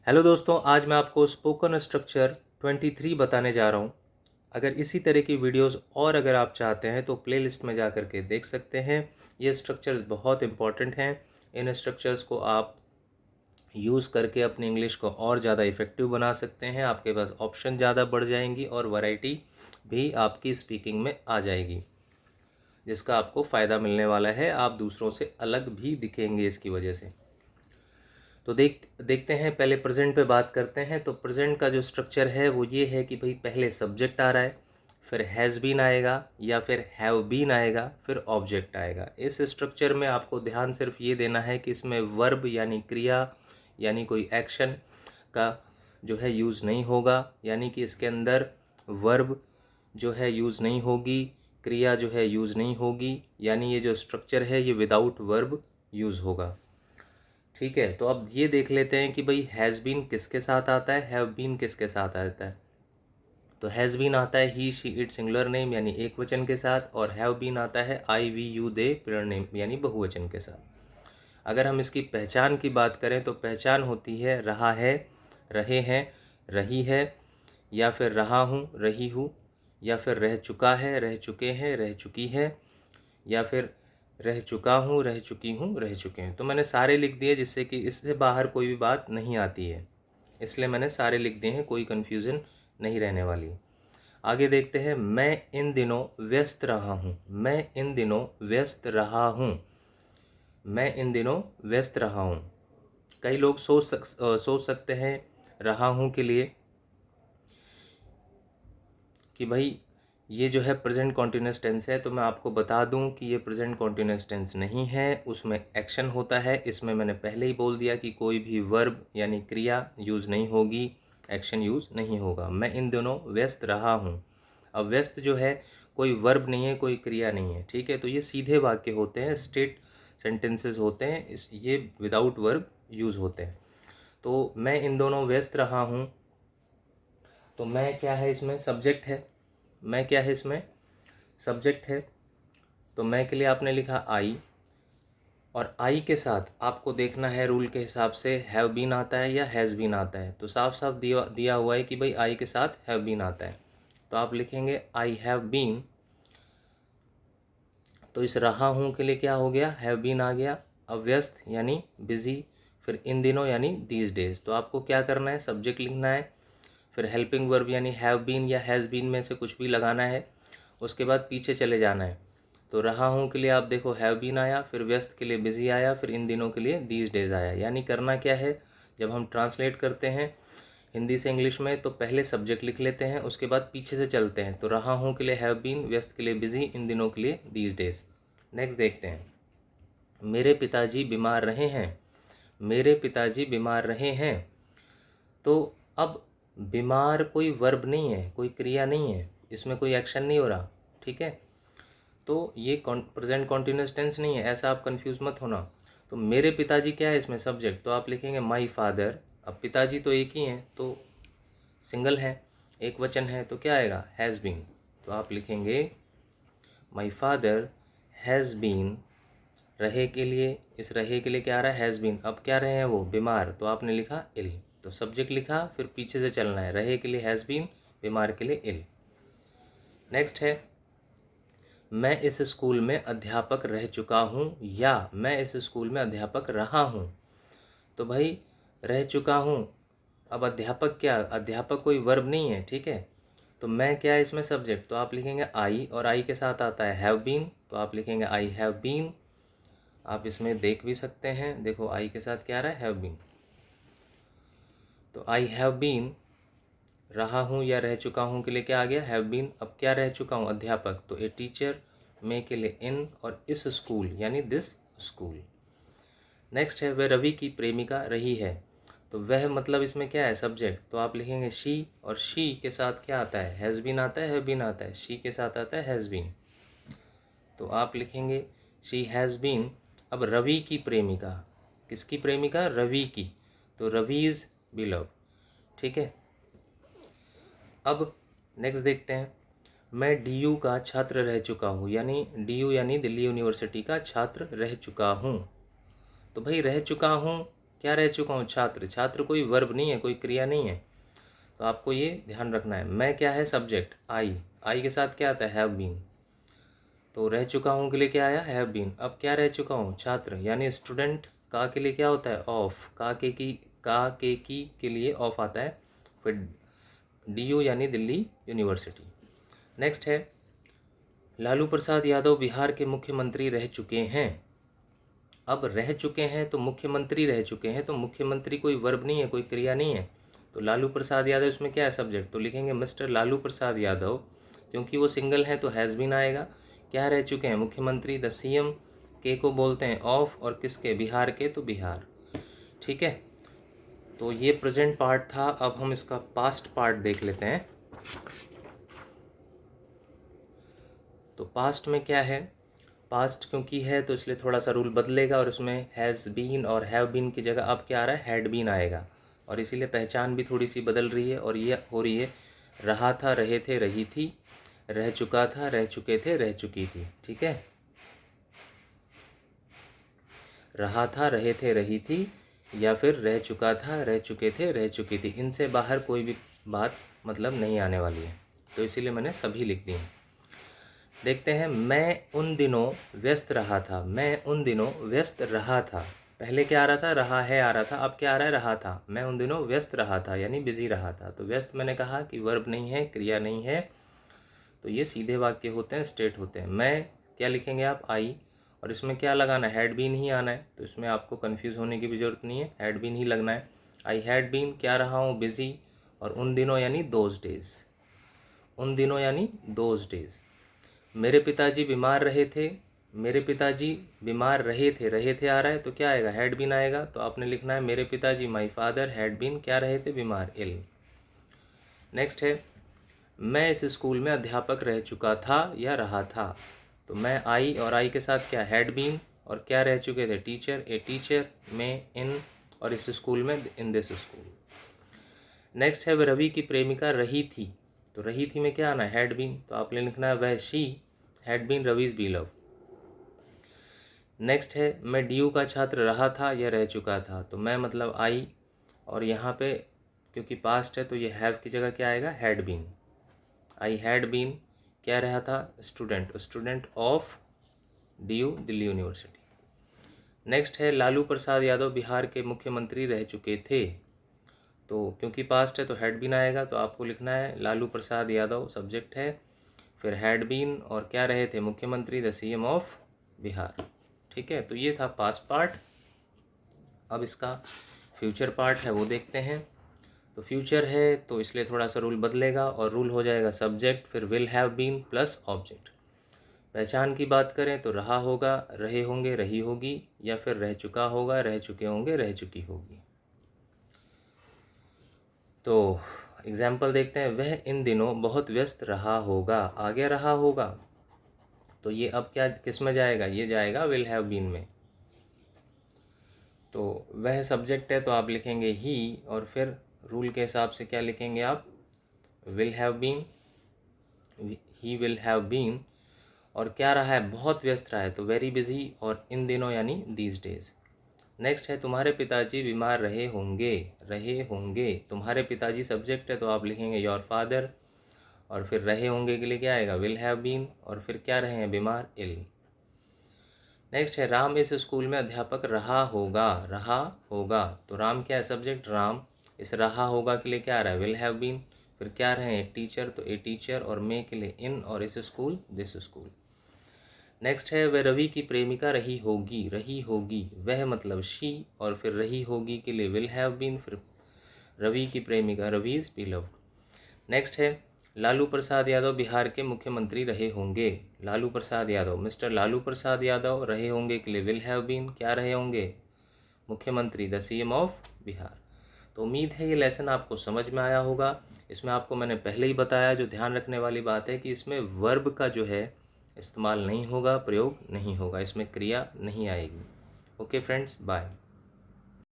Hello दोस्तों, आज मैं आपको स्पोकन स्ट्रक्चर 23 बताने जा रहा हूँ। अगर इसी तरह की वीडियोस और अगर आप चाहते हैं तो प्लेलिस्ट में जा कर के देख सकते हैं। ये स्ट्रक्चर्स बहुत इंपॉर्टेंट हैं। इन स्ट्रक्चर्स को आप यूज़ करके अपनी इंग्लिश को और ज़्यादा इफ़ेक्टिव बना सकते हैं। आपके पास ऑप्शन ज़्यादा बढ़ जाएंगी और वैरायटी भी आपकी स्पीकिंग में आ जाएगी, जिसका आपको फ़ायदा मिलने वाला है। आप दूसरों से अलग भी दिखेंगे इसकी वजह से। तो देखते हैं, पहले प्रेजेंट पे बात करते हैं। तो प्रेजेंट का जो स्ट्रक्चर है वो ये है कि भाई पहले सब्जेक्ट आ रहा है, फिर हैज़ बीन आएगा या फिर हैव बीन आएगा, फिर ऑब्जेक्ट आएगा। इस स्ट्रक्चर में आपको ध्यान सिर्फ ये देना है कि इसमें वर्ब यानी क्रिया यानी कोई एक्शन का जो है यूज़ नहीं होगा, यानी कि इसके अंदर वर्ब जो है यूज़ नहीं होगी, क्रिया जो है यूज़ नहीं होगी। यानी ये जो स्ट्रक्चर है ये विदाउट वर्ब यूज़ होगा। ठीक है, तो अब ये देख लेते हैं कि भाई हैज़ बीन किसके साथ आता है, हैव बीन किसके साथ आता है। तो हैज़ बीन आता है ही शी इट सिंगुलर नेम यानी एक वचन के साथ, और हैव बीन आता है I we you they plural name यानी बहुवचन के साथ। अगर हम इसकी पहचान की बात करें तो पहचान होती है रहा है, रहे हैं, रही है, या फिर रहा हूँ, रही हूँ, या फिर रह चुका है, रह चुके हैं, रह चुकी है, या फिर रह चुका हूँ, रह चुकी हूँ, रह चुके हैं। तो मैंने सारे लिख दिए जिससे कि इससे बाहर कोई भी बात नहीं आती है, इसलिए मैंने सारे लिख दिए हैं, कोई कन्फ्यूज़न नहीं रहने वाली। आगे देखते हैं, मैं इन दिनों व्यस्त रहा हूँ। मैं इन दिनों व्यस्त रहा हूँ। मैं इन दिनों व्यस्त रहा हूँ। कई लोग सोच सकते हैं रहा हूँ के लिए कि भाई ये जो है प्रेजेंट कॉन्टिन्यूस टेंस है। तो मैं आपको बता दूं कि ये प्रेजेंट कॉन्टिन्यूस टेंस नहीं है, उसमें एक्शन होता है। इसमें मैंने पहले ही बोल दिया कि कोई भी वर्ब यानी क्रिया यूज़ नहीं होगी, एक्शन यूज़ नहीं होगा। मैं इन दिनों व्यस्त रहा हूँ। अब व्यस्त जो है कोई वर्ब नहीं है, कोई क्रिया नहीं है, ठीक है। तो ये सीधे वाक्य होते हैं, स्ट्रेट सेंटेंसेस होते हैं, ये विदाउट वर्ब यूज़ होते हैं। तो मैं इन दोनों व्यस्त रहा हूँ, तो मैं क्या है इसमें, सब्जेक्ट है। मैं क्या है इसमें, सब्जेक्ट है। तो मैं के लिए आपने लिखा आई, और आई के साथ आपको देखना है रूल के हिसाब से हैव बीन आता है या हैज़ बीन आता है। तो साफ साफ दिया हुआ है कि भाई आई के साथ हैव बीन आता है, तो आप लिखेंगे आई हैव बीन। तो इस रहा हूँ के लिए क्या हो गया, हैव बीन आ गया। अब व्यस्त यानी बिजी, फिर इन दिनों यानी दीज डेज। तो आपको क्या करना है, सब्जेक्ट लिखना है, फिर हेल्पिंग वर्ब यानी हैव बीन या हैज़ बीन में से कुछ भी लगाना है, उसके बाद पीछे चले जाना है। तो रहा हूँ के लिए आप देखो हैव बीन आया, फिर व्यस्त के लिए बिजी आया, फिर इन दिनों के लिए दीज डेज आया। यानी करना क्या है, जब हम ट्रांसलेट करते हैं हिंदी से इंग्लिश में तो पहले सब्जेक्ट लिख लेते हैं, उसके बाद पीछे से चलते हैं। तो रहा हूँ के लिए हैव बीन, व्यस्त के लिए बिजी, इन दिनों के लिए दीज डेज। नेक्स्ट देखते हैं, मेरे पिताजी बीमार रहे हैं। मेरे पिताजी बीमार रहे हैं। तो अब बीमार कोई वर्ब नहीं है, कोई क्रिया नहीं है, इसमें कोई एक्शन नहीं हो रहा, ठीक है। तो ये प्रेजेंट कॉन्टिन्यूस टेंस नहीं है, ऐसा आप कंफ्यूज मत होना। तो मेरे पिताजी क्या है इसमें, सब्जेक्ट। तो आप लिखेंगे माई फादर। अब पिताजी तो एक ही हैं, तो सिंगल है, एक वचन है, तो क्या आएगा, हैज़ बीन। तो आप लिखेंगे माई फादर हैज़ बीन। रहे के लिए, इस रहे के लिए क्या आ रहा है, हैज़ बीन। अब क्या रहे हैं वो, बीमार, तो आपने लिखा इल। तो सब्जेक्ट लिखा, फिर पीछे से चलना है, रहे के लिए हैज़ बीन, बीमार के लिए इल। नेक्स्ट है, मैं इस स्कूल में अध्यापक रह चुका हूँ, या मैं इस स्कूल में अध्यापक रहा हूँ। तो भाई रह चुका हूँ, अब अध्यापक क्या, अध्यापक कोई वर्ब नहीं है, ठीक है। तो मैं क्या है इसमें, सब्जेक्ट। तो आप लिखेंगे आई, और आई के साथ आता है हैव बीन, तो आप लिखेंगे आई हैव बीन। आप इसमें देख भी सकते हैं, देखो आई के साथ क्या आ रहा है, हैव बीन। तो आई हैव बीन, रहा हूँ या रह चुका हूँ के लिए क्या आ गया, हैव बीन। अब क्या रह चुका हूँ, अध्यापक, तो ए टीचर। मे के लिए इन, और इस स्कूल यानी दिस स्कूल। नेक्स्ट है, वह रवि की प्रेमिका रही है। तो वह मतलब इसमें क्या है, सब्जेक्ट। तो आप लिखेंगे शी, और शी के साथ क्या आता है, हैज़ बीन आता है, हैव बीन आता है। शी के साथ आता है हैज़ बीन, तो आप लिखेंगे शी हैज़ बीन। अब रवि की प्रेमिका, किसकी प्रेमिका, रवि की, तो रवीज बिलव, ठीक है। अब नेक्स्ट देखते हैं, मैं डीयू का छात्र रह चुका हूँ, यानी डीयू यानी दिल्ली यूनिवर्सिटी का छात्र रह चुका हूँ। तो भाई रह चुका हूँ क्या रह चुका हूँ? छात्र। छात्र कोई वर्ब नहीं है, कोई क्रिया नहीं है, तो आपको ये ध्यान रखना है। मैं क्या है? सब्जेक्ट। आई के साथ क्या आता है? Have been. तो रह चुका हूँ के लिए क्या आया? Have been. अब क्या रह चुका हूँ? छात्र यानी स्टूडेंट। का के लिए क्या होता है? ऑफ। का की के लिए ऑफ आता है। फिर DU यानी दिल्ली यूनिवर्सिटी। नेक्स्ट है लालू प्रसाद यादव बिहार के मुख्यमंत्री रह चुके हैं। अब रह चुके हैं तो मुख्यमंत्री रह चुके हैं, तो मुख्यमंत्री कोई वर्ब नहीं है, कोई क्रिया नहीं है, तो लालू प्रसाद यादव इसमें क्या है? सब्जेक्ट। तो लिखेंगे मिस्टर लालू प्रसाद यादव, क्योंकि वो सिंगल है तो हैज़ बीन आएगा। क्या रह चुके हैं? मुख्यमंत्री। द CM के को बोलते हैं ऑफ, और किसके? बिहार के, तो बिहार। ठीक है, तो ये प्रेजेंट पार्ट था। अब हम इसका पास्ट पार्ट देख लेते हैं। तो पास्ट में क्या है? पास्ट क्योंकि है तो इसलिए थोड़ा सा रूल बदलेगा, और उसमें हैज़ बीन और हैव बीन की जगह अब क्या आ रहा है? हैड बीन आएगा, और इसीलिए पहचान भी थोड़ी सी बदल रही है, और ये हो रही है रहा था, रहे थे, रही थी, रह चुका था, रह चुके थे, रह चुकी थी। ठीक है, रहा था, रहे थे, रही थी, या फिर रह चुका था, रह चुके थे, रह चुकी थी। इनसे बाहर कोई भी बात मतलब नहीं आने वाली है, तो इसीलिए मैंने सभी लिख दिए। देखते हैं, मैं उन दिनों व्यस्त रहा था। मैं उन दिनों व्यस्त रहा था। पहले क्या आ रहा था? रहा है आ रहा था। अब क्या आ रहा है? रहा था। मैं उन दिनों व्यस्त रहा था यानी बिजी रहा था। तो व्यस्त मैंने कहा कि वर्ब नहीं है, क्रिया नहीं है, तो ये सीधे वाक्य होते हैं, स्ट्रेट होते हैं। मैं क्या लिखेंगे आप? आई, और इसमें क्या लगाना है? हैड बीन ही आना है, तो इसमें आपको कंफ्यूज होने की भी ज़रूरत नहीं है, हैड बीन ही लगना है। आई हैड बीन क्या रहा हूँ? बिजी, और उन दिनों यानी दोज डेज। उन दिनों यानी दोज डेज। मेरे पिताजी बीमार रहे थे। मेरे पिताजी बीमार रहे थे, रहे थे आ रहा है तो क्या आएगा? हैड बीन आएगा। तो आपने लिखना है मेरे पिताजी, माई फादर हैड बीन क्या रहे थे? बीमार, इल। नेक्स्ट है, मैं इस स्कूल में अध्यापक रह चुका था या रहा था। तो मैं आई, और आई के साथ क्या? हैड बीन, और क्या रह चुके थे? टीचर। ए टीचर, में, इन, और इस स्कूल में, इन दिस स्कूल। नेक्स्ट है, वह रवि की प्रेमिका रही थी। तो रही थी में क्या आना है? Had been. तो आपने लिखना है वह शी हैड बीन रवीज बिलव। नेक्स्ट है, मैं DU का छात्र रहा था या रह चुका था। तो मैं मतलब आई, और यहाँ पे क्योंकि पास्ट है तो ये हैव की जगह क्या आएगा? Had been. I had been क्या रहा था? Student. Student of DU Delhi university. Next है, लालू प्रसाद यादव बिहार के मुख्यमंत्री रह चुके थे। तो क्योंकि पास्ट है तो हैड बीन आएगा, तो आपको लिखना है लालू प्रसाद यादव, सब्जेक्ट है, फिर हैड बीन, और क्या रहे थे? मुख्यमंत्री, द CM ऑफ बिहार। ठीक है, तो ये था पास्ट पार्ट। अब इसका फ्यूचर पार्ट है वो देखते हैं। तो फ्यूचर है तो इसलिए थोड़ा सा रूल बदलेगा, और रूल हो जाएगा सब्जेक्ट, फिर will have been plus object. पहचान की बात करें तो रहा होगा, रहे होंगे, रही होगी, या फिर रह चुका होगा, रह चुके होंगे, रह चुकी होगी। तो एग्जाम्पल देखते हैं, वह इन दिनों बहुत व्यस्त रहा होगा। आगे रहा होगा, तो ये अब क्या किस में जाएगा? ये जाएगा विल हैव बीन में। तो वह सब्जेक्ट है तो आप लिखेंगे ही, और फिर रूल के हिसाब से क्या लिखेंगे आप? Will have been, he will have been, और क्या रहा है? बहुत व्यस्त रहा है, तो वेरी बिजी, और इन दिनों यानी दीज डेज। नेक्स्ट है, तुम्हारे पिताजी बीमार रहे होंगे। रहे होंगे, तुम्हारे पिताजी सब्जेक्ट है तो आप लिखेंगे योर फादर, और फिर रहे होंगे के लिए क्या आएगा? विल हैव बीन, और फिर क्या रहे हैं? बीमार, इल। नेक्स्ट है, राम इस स्कूल में अध्यापक रहा होगा। रहा होगा, तो राम क्या है? सब्जेक्ट, राम। इस रहा होगा के लिए क्या आ रहा है? Will have been. फिर क्या रहे हैं? टीचर, तो ए टीचर, और मे के लिए इन, और इस स्कूल, दिस स्कूल। नेक्स्ट है, वह रवि की प्रेमिका रही होगी। रही होगी, वह मतलब शी, और फिर रही होगी के लिए विल हैव बीन, फिर रवि की प्रेमिका, रवीज बिलव। नेक्स्ट है, लालू प्रसाद यादव बिहार के मुख्यमंत्री रहे होंगे। लालू प्रसाद यादव, मिस्टर लालू प्रसाद यादव रहे होंगे के लिए विल हैव बीन क्या रहे होंगे? मुख्यमंत्री, द CM ऑफ बिहार। तो उम्मीद है ये लेसन आपको समझ में आया होगा। इसमें आपको मैंने पहले ही बताया, जो ध्यान रखने वाली बात है कि इसमें वर्ब का जो है इस्तेमाल नहीं होगा, प्रयोग नहीं होगा, इसमें क्रिया नहीं आएगी। Okay friends, bye.